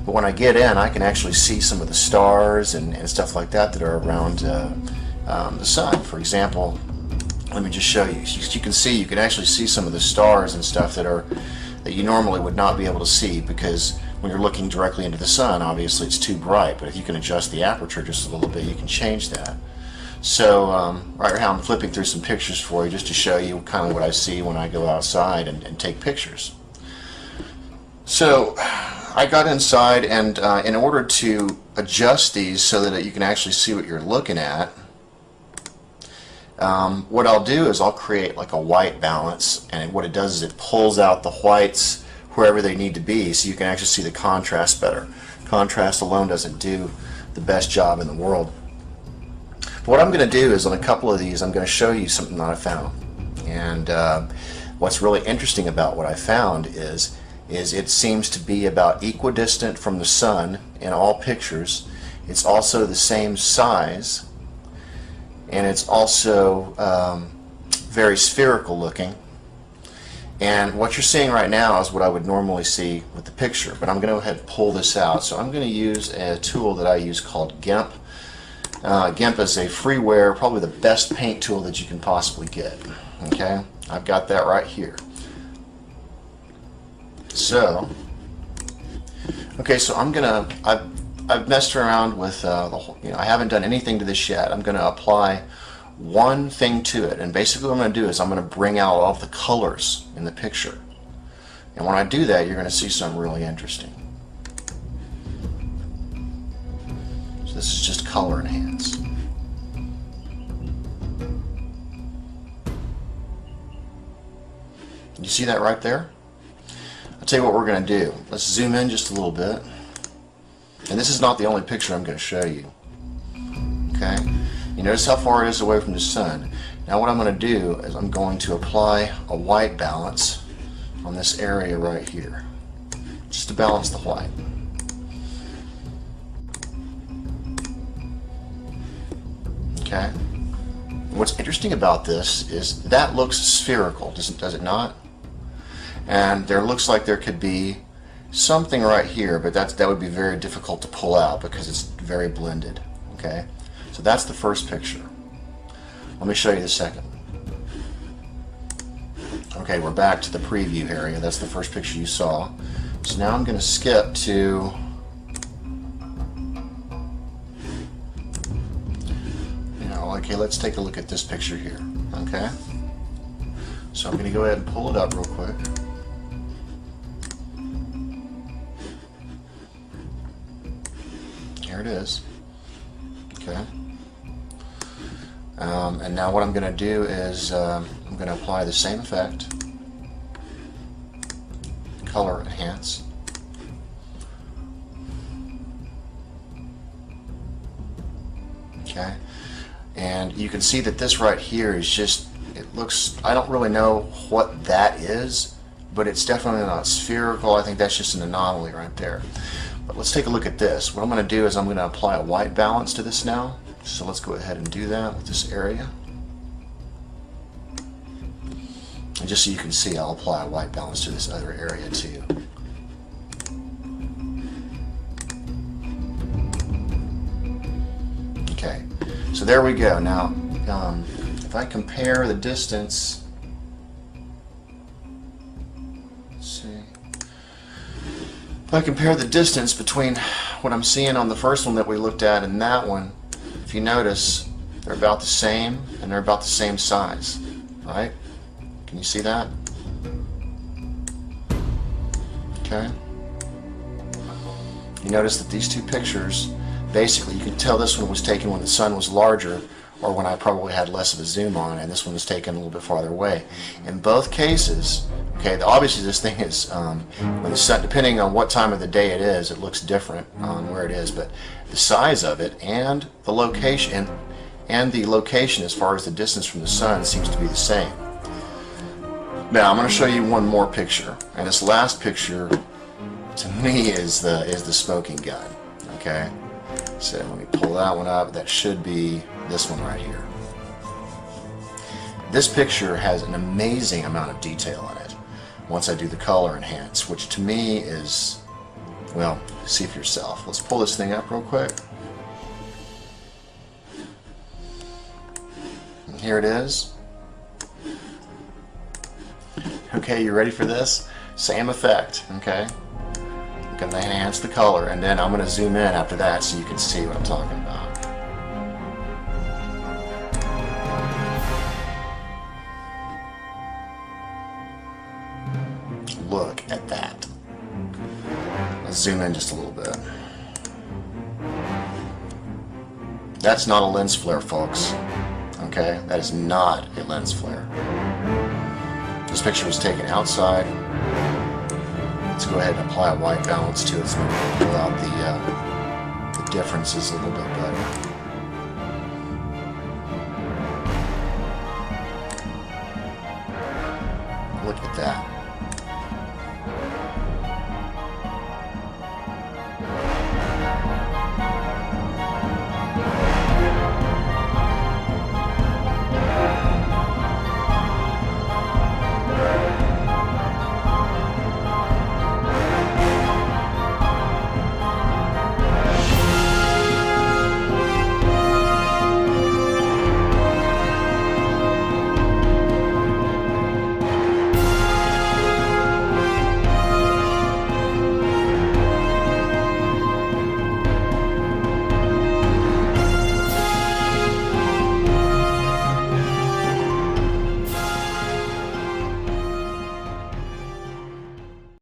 But when I get in, I can actually see some of the stars and stuff like that that are around the sun. For example, let me just show you. You can see, you can actually see some of the stars and stuff that you normally would not be able to see, because when you're looking directly into the sun, obviously it's too bright. But if you can adjust the aperture just a little bit, you can change that. So right now I'm flipping through some pictures for you just to show you kind of what I see when I go outside and take pictures. So I got inside, and in order to adjust these so that you can actually see what you're looking at, what I'll do is I'll create like a white balance, and what it does is it pulls out the whites wherever they need to be so you can actually see the contrast better. Contrast alone doesn't do the best job in the world. But what I'm going to do is on a couple of these I'm going to show you something that I found. And what's really interesting about what I found is it seems to be about equidistant from the sun in all pictures. It's also the same size, and it's also very spherical looking. And what you're seeing right now is what I would normally see with the picture, but I'm going to go ahead and pull this out. So I'm going to use a tool that I use called GIMP. GIMP is a freeware, probably the best paint tool that you can possibly get. Okay, I've got that right here. So, okay, so I've messed around with the whole, I haven't done anything to this yet. I'm going to apply one thing to it, and basically what I'm going to do is I'm going to bring out all of the colors in the picture. And when I do that, you're going to see something really interesting. So this is just color enhance. You see that right there? I'll tell you what we're going to do. Let's zoom in just a little bit. And this is not the only picture I'm going to show you. Okay? You notice how far it is away from the sun. Now what I'm going to do is I'm going to apply a white balance on this area right here, just to balance the white. Okay? What's interesting about this is that looks spherical, does it not? And there looks like there could be something right here, but that would be very difficult to pull out because it's very blended. Okay, so that's the first picture. Let me show you the second. Okay, we're back to the preview area. That's the first picture you saw. So now I'm going to skip to okay, let's take a look at this picture here. Okay, so I'm going to go ahead and pull it up real quick. Here it is. Okay. And now what I'm going to do is I'm going to apply the same effect, color enhance. Okay. And you can see that this right here is just, it looks, I don't really know what that is, but it's definitely not spherical. I think that's just an anomaly right there. But let's take a look at this. What I'm going to do is I'm going to apply a white balance to this now. So let's go ahead and do that with this area. And just so you can see, I'll apply a white balance to this other area too. Okay, so there we go. Now, if I compare the distance, let's see. If I compare the distance between what I'm seeing on the first one that we looked at and that one, if you notice, they're about the same and they're about the same size, right? Can you see that? Okay. You notice that these two pictures, basically, you can tell this one was taken when the sun was larger, or when I probably had less of a zoom on, and this one was taken a little bit farther away. In both cases, okay, obviously this thing is, when the sun, depending on what time of the day it is, it looks different on where it is, but the size of it and the location, as far as the distance from the sun, seems to be the same. Now I'm going to show you one more picture, and this last picture, to me, is the smoking gun. Okay, so let me pull that one up. That should be this one right here. This picture has an amazing amount of detail in it once I do the color enhance, which to me is Well, see for yourself. Let's pull this thing up real quick. And here it is. Okay, you ready for this? Same effect, okay? I'm going to enhance the color, and then I'm going to zoom in after that so you can see what I'm talking about. Look at that. Let's zoom in just a little bit. That's not a lens flare, folks. Okay? That is not a lens flare. This picture was taken outside. Let's go ahead and apply a white balance to it so we can pull out the differences a little bit better. Look at that.